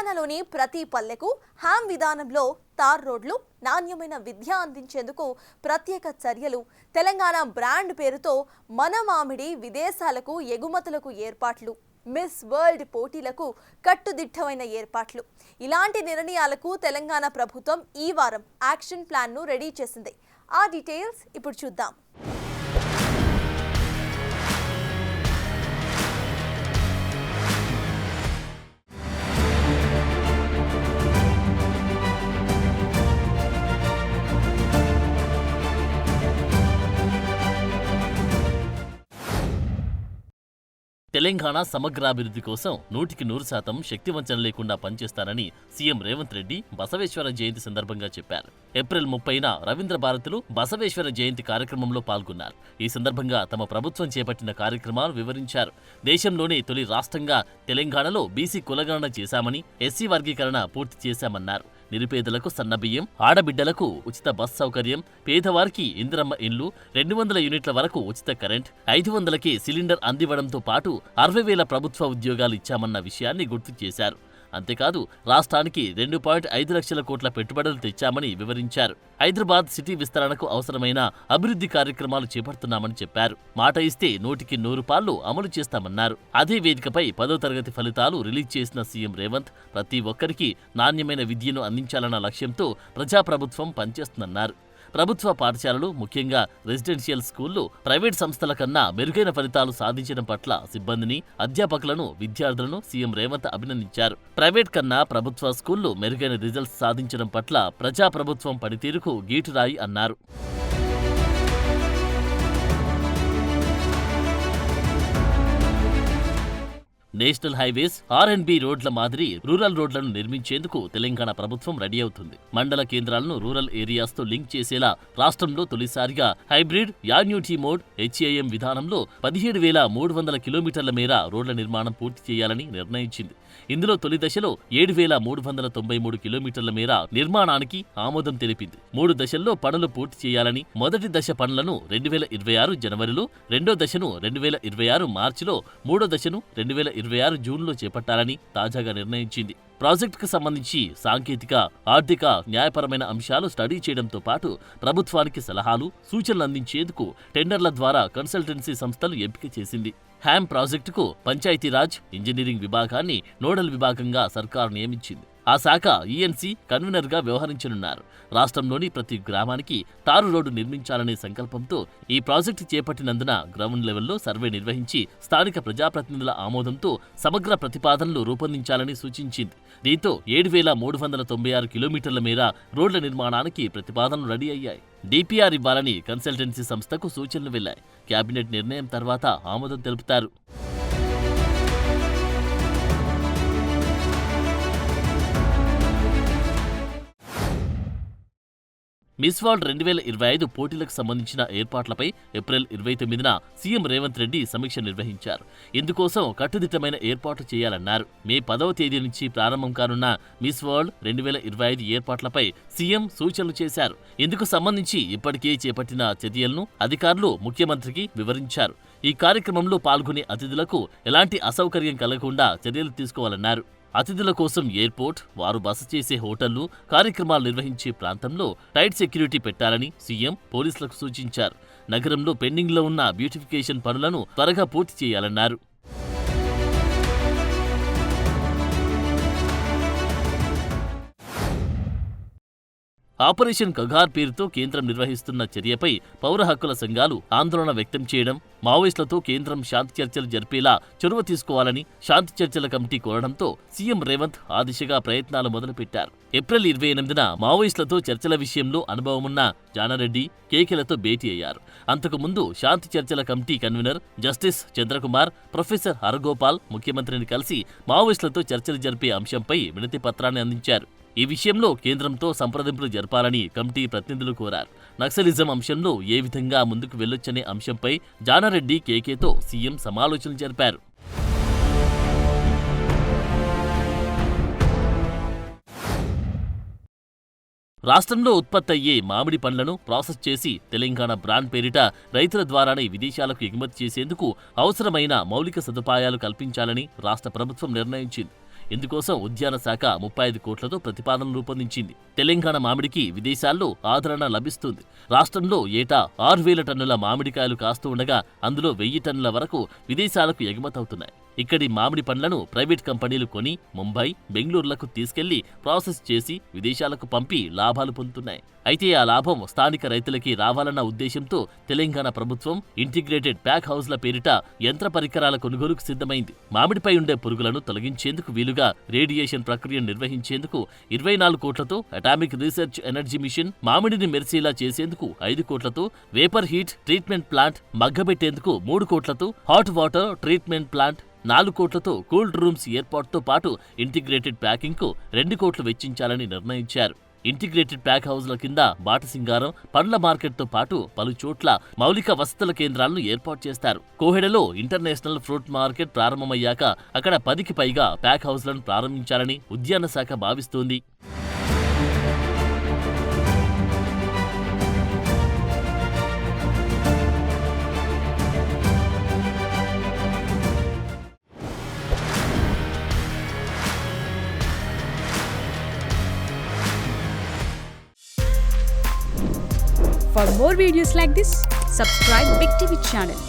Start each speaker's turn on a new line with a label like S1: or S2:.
S1: తెలంగాణలోని ప్రతి పల్లెకు హ్యామ్ విధానంలో తార్ రోడ్లు, నాణ్యమైన విద్య అందించేందుకు ప్రత్యేక చర్యలు, తెలంగాణ బ్రాండ్ పేరుతో మన మామిడి విదేశాలకు ఎగుమతులకు ఏర్పాట్లు, మిస్ వరల్డ్ పోటీలకు కట్టుదిట్టమైన ఏర్పాట్లు. ఇలాంటి నిర్ణయాలకు తెలంగాణ ప్రభుత్వం ఈ వారం యాక్షన్ ప్లాన్ను రెడీ చేసింది. ఆ డీటెయిల్స్ ఇప్పుడు చూద్దాం.
S2: తెలంగాణ సమగ్రాభివృద్ధి కోసం 100% శక్తివంచన లేకుండా పనిచేస్తానని సీఎం రేవంత్ రెడ్డి బసవేశ్వర జయంతి సందర్భంగా చెప్పారు. ఏప్రిల్ 30న రవీంద్ర భారతులు బసవేశ్వర జయంతి కార్యక్రమంలో పాల్గొన్నారు. ఈ సందర్భంగా తమ ప్రభుత్వం చేపట్టిన కార్యక్రమాలు వివరించారు. దేశంలోనే తొలి రాష్ట్రంగా తెలంగాణలో బీసీ కులగణన చేశామని, ఎస్సీ వర్గీకరణ పూర్తి చేశామన్నారు. నిరుపేదలకు సన్నబియ్యం, ఆడబిడ్డలకు ఉచిత బస్ సౌకర్యం, పేదవారికి ఇందిరమ్మ ఇండ్లు, 200 యూనిట్ల వరకు ఉచిత కరెంట్, 500కే సిలిండర్ అందివ్వడంతో పాటు 60,000 ప్రభుత్వ ఉద్యోగాలు ఇచ్చామన్న విషయాన్ని గుర్తు చేశారు. అంతేకాదు రాష్ట్రానికి 2.5 లక్షల కోట్ల పెట్టుబడులు తెచ్చామని వివరించారు. హైదరాబాద్ సిటీ విస్తరణకు అవసరమైన అభివృద్ధి కార్యక్రమాలు చేపడుతున్నామని చెప్పారు. మాట ఇస్తే 100% అమలు చేస్తామన్నారు. అదే వేదికపై 10వ తరగతి ఫలితాలు రిలీజ్ చేసిన సీఎం రేవంత్ ప్రతి ఒక్కరికి నాణ్యమైన విద్యను అందించాలన్న లక్ష్యంతో ప్రజాప్రభుత్వం పనిచేస్తుందన్నారు. ప్రభుత్వ పాఠశాలలు, ముఖ్యంగా రెసిడెన్షియల్ స్కూళ్లు ప్రైవేట్ సంస్థల కన్నా మెరుగైన ఫలితాలు సాధించడం పట్ల సిబ్బందిని, అధ్యాపకులను, విద్యార్థులను సీఎం రేవంత్ అభినందించారు. ప్రైవేట్ కన్నా ప్రభుత్వ స్కూళ్లు మెరుగైన రిజల్ట్స్ సాధించడం పట్ల ప్రజాప్రభుత్వం పనితీరుకు గీటురాయి అన్నారు. నేషనల్ హైవేస్, ఆర్ఎండ్బి రోడ్ల మాదిరి రూరల్ రోడ్లను నిర్మించేందుకు తెలంగాణ ప్రభుత్వం రెడీ అవుతుంది. మండల కేంద్రాలను రూరల్ ఏరియాస్తో లింక్ చేసేలా రాష్ట్రంలో తొలిసారిగా హైబ్రిడ్ యాన్యుటీ మోడ్ హెచ్ఏఎం విధానంలో 17,300 కిలోమీటర్ల మేర రోడ్ల నిర్మాణం పూర్తి చేయాలని నిర్ణయించింది. ఇందులో తొలి దశలో 7,393 కిలోమీటర్ల మేర నిర్మాణానికి ఆమోదం తెలిపింది. 3 దశల్లో పనులు పూర్తి చేయాలని, మొదటి దశ పనులను 2026 జనవరిలో, రెండో దశను 2026 మార్చిలో, మూడో దశను 2026 జూన్లో చేపట్టాలని తాజాగా నిర్ణయించింది. ప్రాజెక్టుకు సంబంధించి సాంకేతిక, ఆర్థిక, న్యాయపరమైన అంశాలు స్టడీ చేయడంతో పాటు ప్రభుత్వానికి సలహాలు, సూచనలు అందించేందుకు టెండర్ల ద్వారా కన్సల్టెన్సీ సంస్థలు ఎంపిక చేసింది. హ్యామ్ ప్రాజెక్టుకు పంచాయతీరాజ్, ఇంజనీరింగ్ విభాగాన్ని నోడల్ విభాగంగా సర్కారు నియమించింది. ఆ శాఖ ఈఎన్సీ కన్వీనర్గా వ్యవహరించనున్నారు. రాష్ట్రంలోని ప్రతి గ్రామానికి తారు రోడ్డు నిర్మించాలనే సంకల్పంతో ఈ ప్రాజెక్టు చేపట్టినందున గ్రౌండ్ లెవెల్లో సర్వే నిర్వహించి స్థానిక ప్రజాప్రతినిధుల ఆమోదంతో సమగ్ర ప్రతిపాదనలు రూపొందించాలని సూచించింది. దీంతో 7,396 కిలోమీటర్ల మేర రోడ్ల నిర్మాణానికి ప్రతిపాదనలు రెడీ అయ్యాయి. డిపిఆర్ ఇవ్వాలని కన్సల్టెన్సీ సంస్థకు సూచనలు వెళ్లాయి. కేబినెట్ నిర్ణయం తర్వాత ఆమోదం తెలుపుతారు. మిస్ వరల్డ్ 2025 పోటీలకు సంబంధించిన ఏర్పాట్లపై ఏప్రిల్ 29న సీఎం రేవంత్ రెడ్డి సమీక్ష నిర్వహించారు. ఇందుకోసం కట్టుదిట్టమైన ఏర్పాట్లు చేయాలన్నారు. మే 10వ తేదీ నుంచి ప్రారంభం కానున్న మిస్ వరల్డ్ 2025 ఏర్పాట్లపై సీఎం సూచనలు చేశారు. ఇందుకు సంబంధించి ఇప్పటికే చేపట్టిన చర్యలను అధికారులు ముఖ్యమంత్రికి వివరించారు. ఈ కార్యక్రమంలో పాల్గొనే అతిథులకు ఎలాంటి అసౌకర్యం కలగకుండా చర్యలు తీసుకోవాలన్నారు. అతిథుల కోసం ఎయిర్పోర్ట్, వారు బస చేసే హోటళ్లు, కార్యక్రమాలు నిర్వహించే ప్రాంతంలో టైట్ సెక్యూరిటీ పెట్టాలని సీఎం పోలీసులకు సూచించారు. నగరంలో పెండింగ్లో ఉన్న బ్యూటిఫికేషన్ పనులను త్వరగా పూర్తి చేయాలన్నారు. ఆపరేషన్ కగార్ పేరుతో కేంద్రం నిర్వహిస్తున్న చర్యపై పౌర హక్కుల సంఘాలు ఆందోళన వ్యక్తం చేయడం, మావోయిస్టులతో కేంద్రం శాంతి చర్చలు జరిపేలా చొరవ తీసుకోవాలని శాంతి చర్చల కమిటీ కోరడంతో సీఎం రేవంత్ ఆ దిశగా ప్రయత్నాలు మొదలుపెట్టారు. ఏప్రిల్ 28న మావోయిస్టులతో చర్చల విషయంలో అనుభవమున్న జానారెడ్డి, కేకేలతో భేటీ అయ్యారు. అంతకుముందు శాంతి చర్చల committee convener justice Chandrakumar, professor Haragopal ముఖ్యమంత్రిని కలిసి మావోయిస్టులతో చర్చలు జరిపే అంశంపై వినతి పత్రాన్ని అందించారు. ఈ విషయంలో కేంద్రంతో సంప్రదింపులు జరపాలని కమిటీ ప్రతినిధులు కోరారు. నక్సలిజం అంశంలో ఏ విధంగా ముందుకు వెళ్లొచ్చనే అంశంపై జానారెడ్డి, కేకేతో సీఎం సమాలోచనలు జరిపారు. రాష్ట్రంలో ఉత్పత్తి అయ్యే మామిడి పండ్లను ప్రాసెస్ చేసి తెలంగాణ బ్రాండ్ పేరిట రైతుల ద్వారానే విదేశాలకు ఎగుమతి చేసేందుకు అవసరమైన మౌలిక సదుపాయాలు కల్పించాలని రాష్ట్ర ప్రభుత్వం నిర్ణయించింది. ఇందుకోసం ఉద్యాన శాఖ 35 కోట్లతో ప్రతిపాదనలు రూపొందించింది. తెలంగాణ మామిడికి విదేశాల్లో ఆదరణ లభిస్తుంది. రాష్ట్రంలో ఏటా 6,000 టన్నుల మామిడికాయలు కాస్తూ ఉండగా అందులో 1,000 టన్నుల వరకు విదేశాలకు ఎగుమతవుతున్నాయి. ఇక్కడి మామిడి పండ్లను ప్రైవేట్ కంపెనీలు కొని ముంబై, బెంగళూరులకు తీసుకెళ్లి ప్రాసెస్ చేసి విదేశాలకు పంపి లాభాలు పొందుతున్నాయి. అయితే ఆ లాభం స్థానిక రైతులకి రావాలన్న ఉద్దేశంతో తెలంగాణ ప్రభుత్వం ఇంటిగ్రేటెడ్ ప్యాక్ హౌస్ల పేరిట యంత్ర పరికరాల కొనుగోలుకు సిద్ధమైంది. మామిడిపై ఉండే పురుగులను తొలగించేందుకు వీలుగా రేడియేషన్ ప్రక్రియను నిర్వహించేందుకు 24 కోట్లతో అటామిక్ రీసెర్చ్ ఎనర్జీ మిషన్, మామిడిని మెరిసేలా చేసేందుకు 5 కోట్లతో, వేపర్ హీట్ ట్రీట్మెంట్ ప్లాంట్ మగ్గబెట్టేందుకు 3 కోట్లతో, హాట్ వాటర్ ట్రీట్మెంట్ ప్లాంట్ 4 కోట్లతో, కూల్డ్ రూమ్స్ ఏర్పాటుతో పాటు ఇంటిగ్రేటెడ్ ప్యాకింగ్కు 2 కోట్లు వెచ్చించాలని నిర్ణయించారు. ఇంటిగ్రేటెడ్ ప్యాక్ హౌస్ల కింద బాటసింగారం, పండ్ల మార్కెట్తో పాటు పలు చోట్ల మౌలిక వసతుల కేంద్రాలను ఏర్పాటు చేస్తారు. కోహెడలో ఇంటర్నేషనల్ ఫ్రూట్ మార్కెట్ ప్రారంభమయ్యాక అక్కడ 10కి పైగా ప్యాక్ హౌస్లను ప్రారంభించాలని ఉద్యాన శాఖ భావిస్తోంది.
S3: For more videos like this, subscribe Big TV channel.